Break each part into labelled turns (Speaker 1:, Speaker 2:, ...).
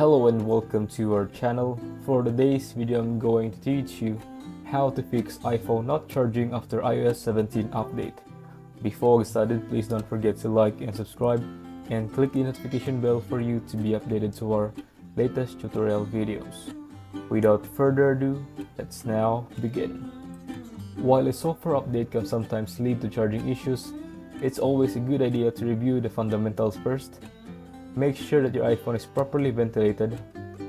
Speaker 1: Hello and welcome to our channel. For today's video, I'm going to teach you how to fix iPhone not charging after iOS 17 update. Before we started, please don't forget to like and subscribe and click the notification bell for you to be updated to our latest tutorial videos. Without further ado, let's now begin. While a software update can sometimes lead to charging issues, it's always a good idea to review the fundamentals first. Make sure that your iPhone is properly ventilated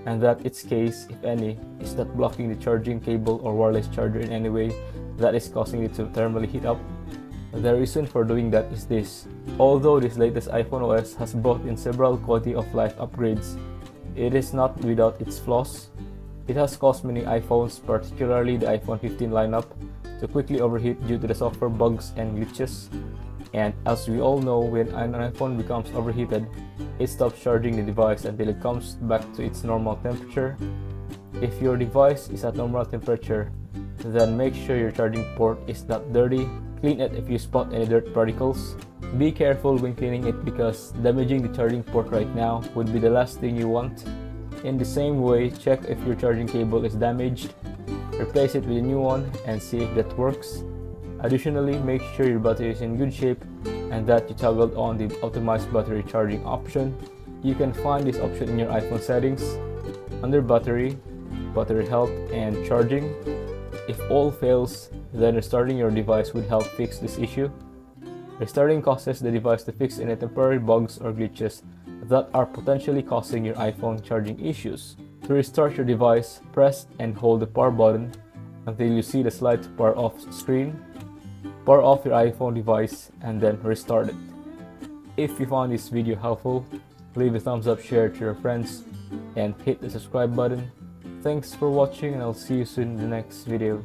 Speaker 1: and that its case, if any, is not blocking the charging cable or wireless charger in any way that is causing it to thermally heat up. The reason for doing that is this: although this latest iPhone OS has brought in several quality of life upgrades, it is not without its flaws. It has caused many iPhones, particularly the iPhone 15 lineup, to quickly overheat due to the software bugs and glitches. And as we all know, when an iPhone becomes overheated, it stops charging the device until it comes back to its normal temperature. If your device is at normal temperature, then make sure your charging port is not dirty. Clean it if you spot any dirt particles. Be careful when cleaning it because damaging the charging port right now would be the last thing you want. In the same way, check if your charging cable is damaged, replace it with a new one and see if that works. Additionally, make sure your battery is in good shape and that you toggled on the optimized battery charging option. You can find this option in your iPhone settings under battery, battery health, and charging. If all fails, then restarting your device would help fix this issue. Restarting causes the device to fix any temporary bugs or glitches that are potentially causing your iPhone charging issues. To restart your device, press and hold the power button until you see the slide to power off screen. Power off your iPhone device and then restart it. If you found this video helpful, leave a thumbs up, share it to your friends, and hit the subscribe button. Thanks for watching and I'll see you soon in the next video.